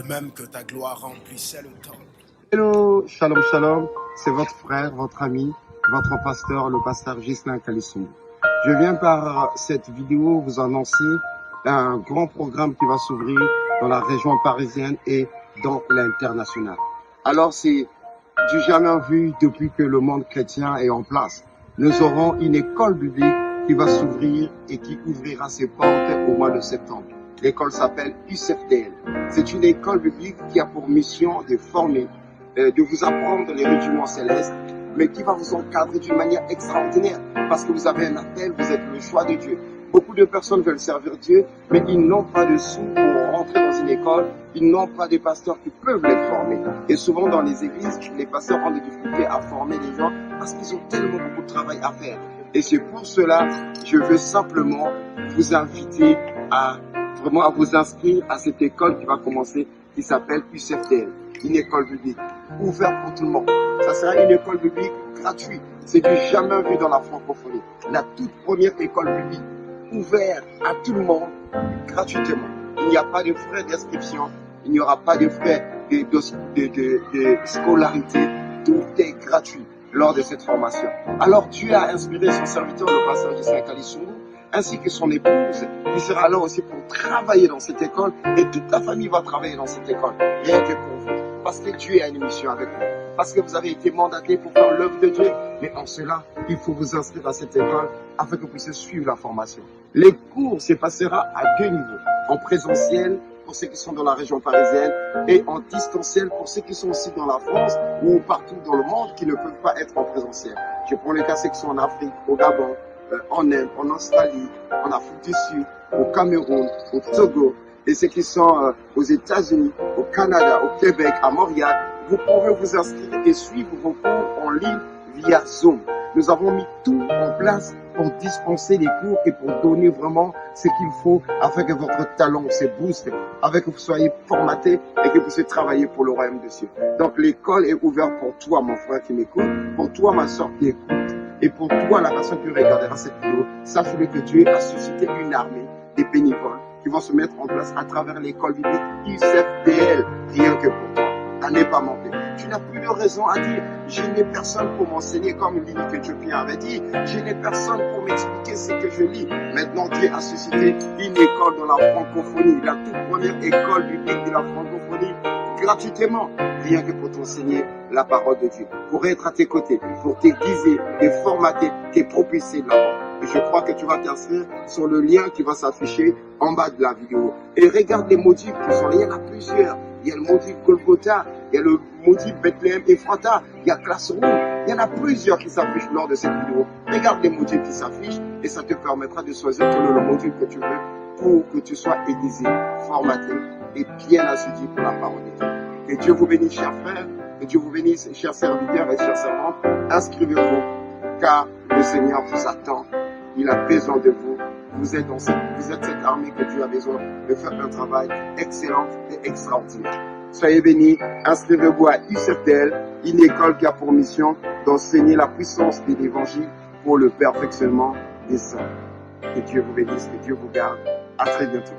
de même que ta gloire remplissait le temple. Hello, shalom, shalom, c'est votre frère, votre ami, votre pasteur, le pasteur Ghislain Kalissoum. Je viens par cette vidéo vous annoncer un grand programme qui va s'ouvrir dans la région parisienne et dans l'international. Alors c'est du jamais vu depuis que le monde chrétien est en place. Nous aurons une école biblique qui va s'ouvrir et qui ouvrira ses portes au mois de septembre. L'école s'appelle UCFDL. C'est une école biblique qui a pour mission de former, de vous apprendre les rudiments célestes, mais qui va vous encadrer d'une manière extraordinaire parce que vous avez un appel, vous êtes le choix de Dieu. Beaucoup de personnes veulent servir Dieu, mais ils n'ont pas de sous pour rentrer dans une école, ils n'ont pas de pasteurs qui peuvent les former. Et souvent dans les églises, les pasteurs ont des difficultés à former les gens parce qu'ils ont tellement beaucoup de travail à faire. Et c'est pour cela, je veux simplement vous inviter à vraiment à vous inscrire à cette école qui va commencer, qui s'appelle UCFDL, une école biblique ouverte pour tout le monde. Ça sera une école biblique gratuite. C'est du jamais vu dans la francophonie. La toute première école biblique ouverte à tout le monde gratuitement. Il n'y a pas de frais d'inscription, il n'y aura pas de frais de scolarité. Tout est gratuit lors de cette formation. Alors Dieu a inspiré son serviteur, le pasteur Ghislain Kalissoum, ainsi que son épouse, qui sera là aussi pour travailler dans cette école, et toute la famille va travailler dans cette école, rien que pour vous, parce que Dieu a une mission avec vous, parce que vous avez été mandaté pour faire l'œuvre de Dieu, mais en cela, il faut vous inscrire à cette école afin que vous puissiez suivre la formation. Les cours se passera à deux niveaux, en présentiel pour ceux qui sont dans la région parisienne et en distanciel pour ceux qui sont aussi dans la France ou partout dans le monde qui ne peuvent pas être en présentiel. Je prends les cas ceux qui sont en Afrique, au Gabon, en Inde, en Australie, en Afrique du Sud, au Cameroun, au Togo, et ceux qui sont aux États-Unis, au Canada, au Québec, à Montréal, vous pouvez vous inscrire et suivre vos cours en ligne via Zoom. Nous avons mis tout en place pour dispenser les cours et pour donner vraiment ce qu'il faut afin que votre talent se booste, afin que vous soyez formaté et que vous puissiez travailler pour le royaume des cieux. Donc l'école est ouverte pour toi, mon frère qui m'écoute, pour toi, ma soeur qui écoute. Et pour toi, la personne qui regardera cette vidéo, sache-le que Dieu a suscité une armée des bénévoles qui vont se mettre en place à travers l'école biblique UCFDL, rien que pour toi. À ne pas manquer. Tu n'as plus de raison à dire, je n'ai personne pour m'enseigner, comme Lily Éthiopien avait dit, je n'ai personne pour m'expliquer ce que je lis. Maintenant, Dieu a suscité une école dans la francophonie, la toute première école biblique de la francophonie, gratuitement, rien que pour t'enseigner la parole de Dieu, pour être à tes côtés, pour t'aiguiser, te formater, te propulser de l'avant. Et je crois que tu vas t'inscrire sur le lien qui va s'afficher en bas de la vidéo. Et regarde les modules qui sont là, il y en a plusieurs. Il y a le module Golgotha, il y a le module Bethléem Ephrata, il y a Classroom, il y en a plusieurs qui s'affichent lors de cette vidéo. Regarde les modules qui s'affichent et ça te permettra de choisir quel est le module que tu veux pour que tu sois aiguisé, formaté et bien assidu pour la parole de Dieu. Que Dieu vous bénisse, chers frères, que Dieu vous bénisse, chers serviteurs et chères servantes. Inscrivez-vous, car le Seigneur vous attend. Il a besoin de vous. Vous êtes cette armée que Dieu a besoin de faire un travail excellent et extraordinaire. Soyez bénis, inscrivez-vous à UCFDL, une école qui a pour mission d'enseigner la puissance de l'évangile pour le perfectionnement des hommes. Que Dieu vous bénisse, que Dieu vous garde. À très bientôt.